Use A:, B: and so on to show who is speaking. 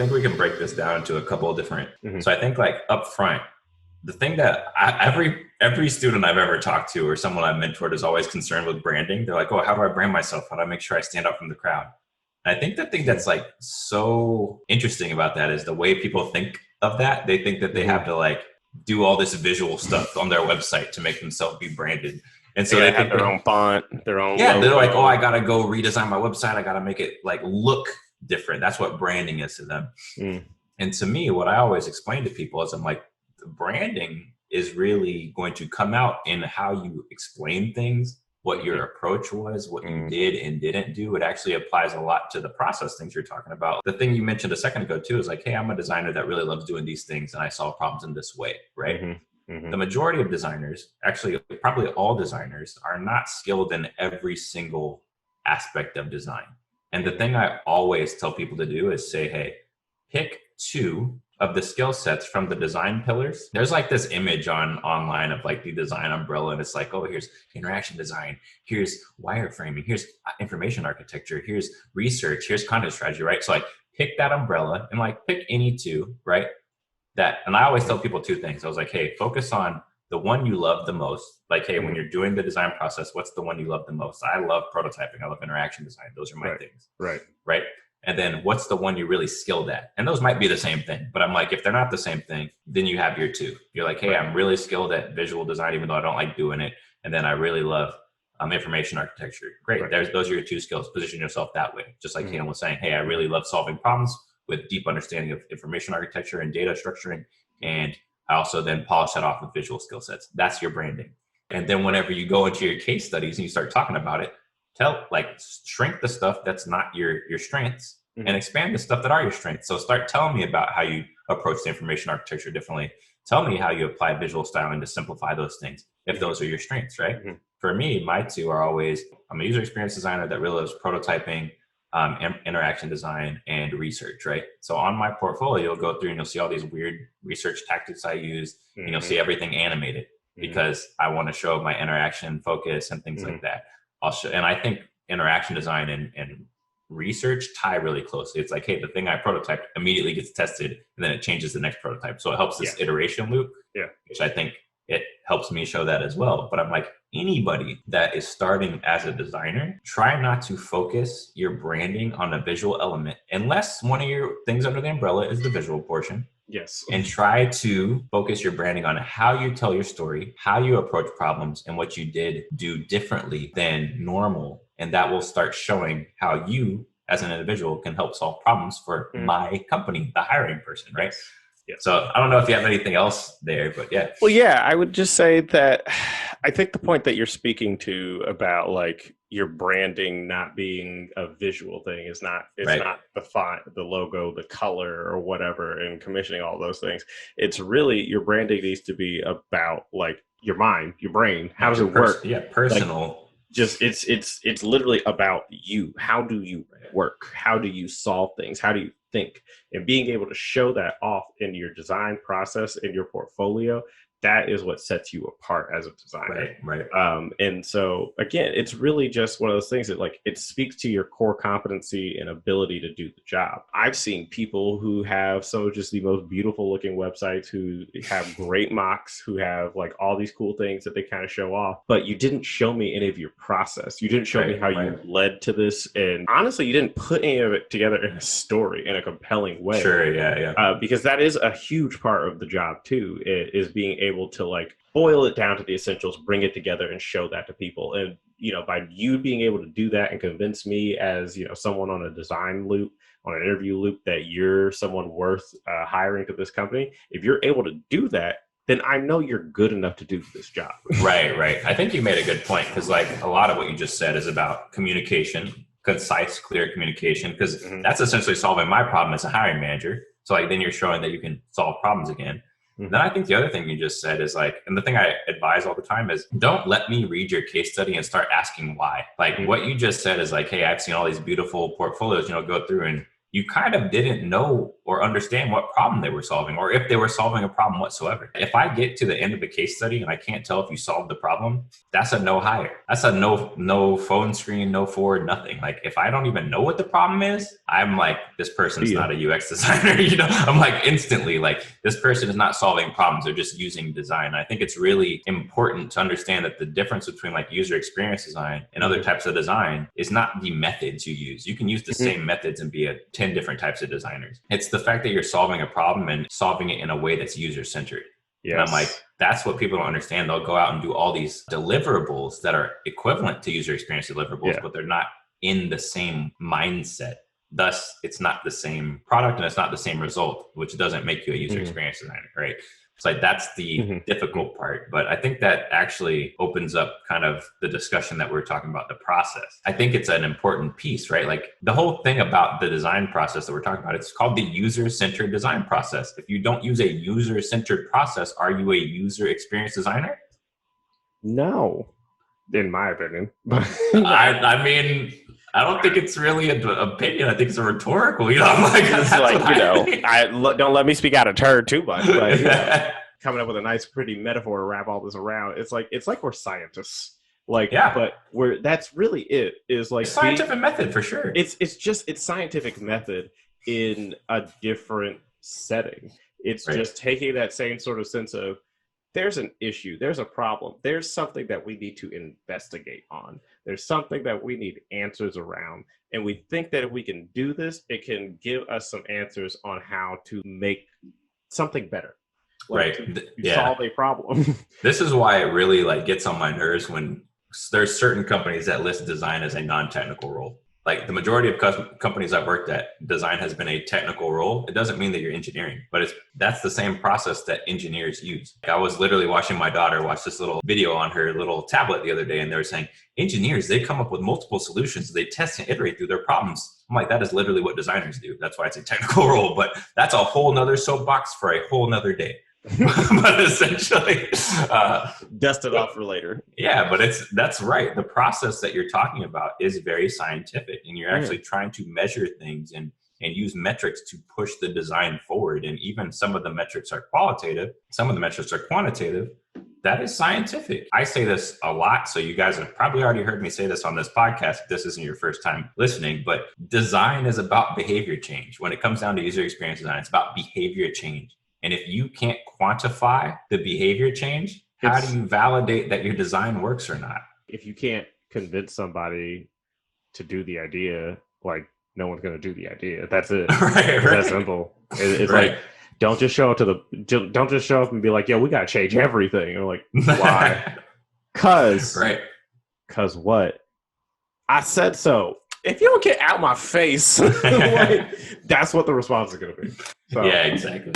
A: think we can break this down into a couple of different. So I think like up front, the thing that every student I've ever talked to or someone I've mentored is always concerned with branding. They're like, oh, how do I brand myself? How do I make sure I stand out from the crowd? And I think the thing that's like so interesting about that is the way people think of that. They think that they have to like do all this visual stuff on their website to make themselves be branded. And so they
B: have their own font, their own
A: logo. They're like, oh, I got to go redesign my website. I got to make it like look different. That's what branding is to them. And to me, what I always explain to people is I'm like, branding is really going to come out in how you explain things, what your approach was, what you did and didn't do. It actually applies a lot to the process things you're talking about. The thing you mentioned a second ago too is like, hey, I'm a designer that really loves doing these things and I solve problems in this way, right? The majority of designers, actually probably all designers, are not skilled in every single aspect of design. And the thing I always tell people to do is say, hey, pick 2 of the skill sets from the design pillars. There's like this image online of like the design umbrella, and it's like, oh, here's interaction design, here's wireframing, here's information architecture, here's research, here's content strategy, right? So like pick that umbrella and like pick any 2, right? And I always tell people 2 things. I was like, hey, focus on the one you love the most. Like, hey, when you're doing the design process, what's the one you love the most? I love prototyping. I love interaction design. Those are my things. Right. And then what's the one you're really skilled at? And those might be the same thing. But I'm like, if they're not the same thing, then you have your 2. You're like, hey, I'm really skilled at visual design, even though I don't like doing it. And then I really love information architecture. Great. Those are your 2 skills. Position yourself that way. Just like Khalen was saying, hey, I really love solving problems with deep understanding of information architecture and data structuring. And I also then polish that off with visual skill sets. That's your branding. And then whenever you go into your case studies and you start talking about it, shrink the stuff that's not your strengths and expand the stuff that are your strengths. So start telling me about how you approach the information architecture differently. Tell me how you apply visual styling to simplify those things, if those are your strengths, right? For me, my 2 are always, I'm a user experience designer that really loves prototyping, interaction design, and research, right? So on my portfolio, you'll go through and you'll see all these weird research tactics I use, and you'll see everything animated because I want to show my interaction focus and things like that. And I think interaction design and research tie really closely. It's like, hey, the thing I prototyped immediately gets tested and then it changes the next prototype. So it helps this iteration loop, which I think it helps me show that as well. But I'm like, anybody that is starting as a designer, try not to focus your branding on a visual element unless one of your things under the umbrella is the visual portion.
B: Yes.
A: And try to focus your branding on how you tell your story, how you approach problems, and what you did do differently than normal. And that will start showing how you, as an individual, can help solve problems for my company, the hiring person, right?
B: Yes.
A: So I don't know if you have anything else there, but yeah.
B: Well, yeah, I would just say that I think the point that you're speaking to about like your branding not being a visual thing is not, not the font, the logo, the color or whatever, and commissioning all those things. It's really, your branding needs to be about like your mind, your brain. How does it work?
A: Yeah, personal.
B: Like, just it's literally about you. How do you work? How do you solve things? How do you think? And being able to show that off in your design process, in your portfolio, that is what sets you apart as a designer.
A: Right.
B: And so again, it's really just one of those things that like, it speaks to your core competency and ability to do the job. I've seen people who have just the most beautiful looking websites, who have great mocks, who have like all these cool things that they kind of show off, but you didn't show me any of your process. You didn't show me how you led to this. And honestly, you didn't put any of it together in a story, in a compelling way.
A: Sure. Yeah.
B: Because that is a huge part of the job too, is being able to like boil it down to the essentials, bring it together and show that to people. And, by you being able to do that and convince me as, someone on a design loop, on an interview loop, that you're someone worth hiring to this company, if you're able to do that, then I know you're good enough to do this job.
A: Right. I think you made a good point, because like a lot of what you just said is about communication, concise, clear communication, because that's essentially solving my problem as a hiring manager. So like then you're showing that you can solve problems again. Then I think the other thing you just said is like, and the thing I advise all the time is, don't let me read your case study and start asking why. Like what you just said is like, hey, I've seen all these beautiful portfolios, go through, and you kind of didn't know or understand what problem they were solving, or if they were solving a problem whatsoever. If I get to the end of the case study and I can't tell if you solved the problem, that's a no hire. That's a no phone screen, no forward, nothing. Like if I don't even know what the problem is, I'm like, this person's not a UX designer. I'm like instantly like, this person is not solving problems. They're just using design. I think it's really important to understand that the difference between like user experience design and other types of design is not the methods you use. You can use the same methods and be 10 different types of designers. It's the fact that you're solving a problem and solving it in a way that's user-centered. Yes. And I'm like, that's what people don't understand. They'll go out and do all these deliverables that are equivalent to user experience deliverables, but they're not in the same mindset. Thus, it's not the same product and it's not the same result, which doesn't make you a user experience designer, right? It's like that's the difficult part. But I think that actually opens up kind of the discussion that we're talking about, the process. I think it's an important piece, right? Like the whole thing about the design process that we're talking about, it's called the user-centered design process. If you don't use a user-centered process, are you a user experience designer?
B: No, in my opinion.
A: I mean, I don't think it's really an opinion. I think it's a rhetorical. I'm like,
B: it's like, don't let me speak out of turn too much. But coming up with a nice, pretty metaphor to wrap all this around. It's like we're scientists. But that's really it. Is like
A: it's scientific method for sure.
B: It's scientific method in a different setting. It's just taking that same sort of sense of there's an issue, there's a problem, there's something that we need to investigate on. There's something that we need answers around. And we think that if we can do this, it can give us some answers on how to make something better. To solve a problem.
A: This is why it really gets on my nerves when there's certain companies that list design as a non-technical role. Like the majority of companies I've worked at, design has been a technical role. It doesn't mean that you're engineering, but that's the same process that engineers use. I was literally watching my daughter watch this little video on her little tablet the other day, and they were saying, engineers, they come up with multiple solutions. They test and iterate through their problems. I'm like, that is literally what designers do. That's why it's a technical role, but that's a whole nother soapbox for a whole nother day. But essentially
B: dust it off for later.
A: Yeah, but that's right. The process that you're talking about is very scientific, and you're actually trying to measure things and use metrics to push the design forward. And even some of the metrics are qualitative, some of the metrics are quantitative. That is scientific. I say this a lot, so you guys have probably already heard me say this on this podcast if this isn't your first time listening, but design is about behavior change. When it comes down to user experience design, it's about behavior change. And if you can't quantify the behavior change, how do you validate that your design works or not?
B: If you can't convince somebody to do the idea, no one's going to do the idea. That's it. It's that simple. It's like, don't just show up and be like, yo, we got to change everything. Or like, why? Cause what? I said so. If you don't get out my face, that's what the response is going to be. So,
A: yeah, exactly.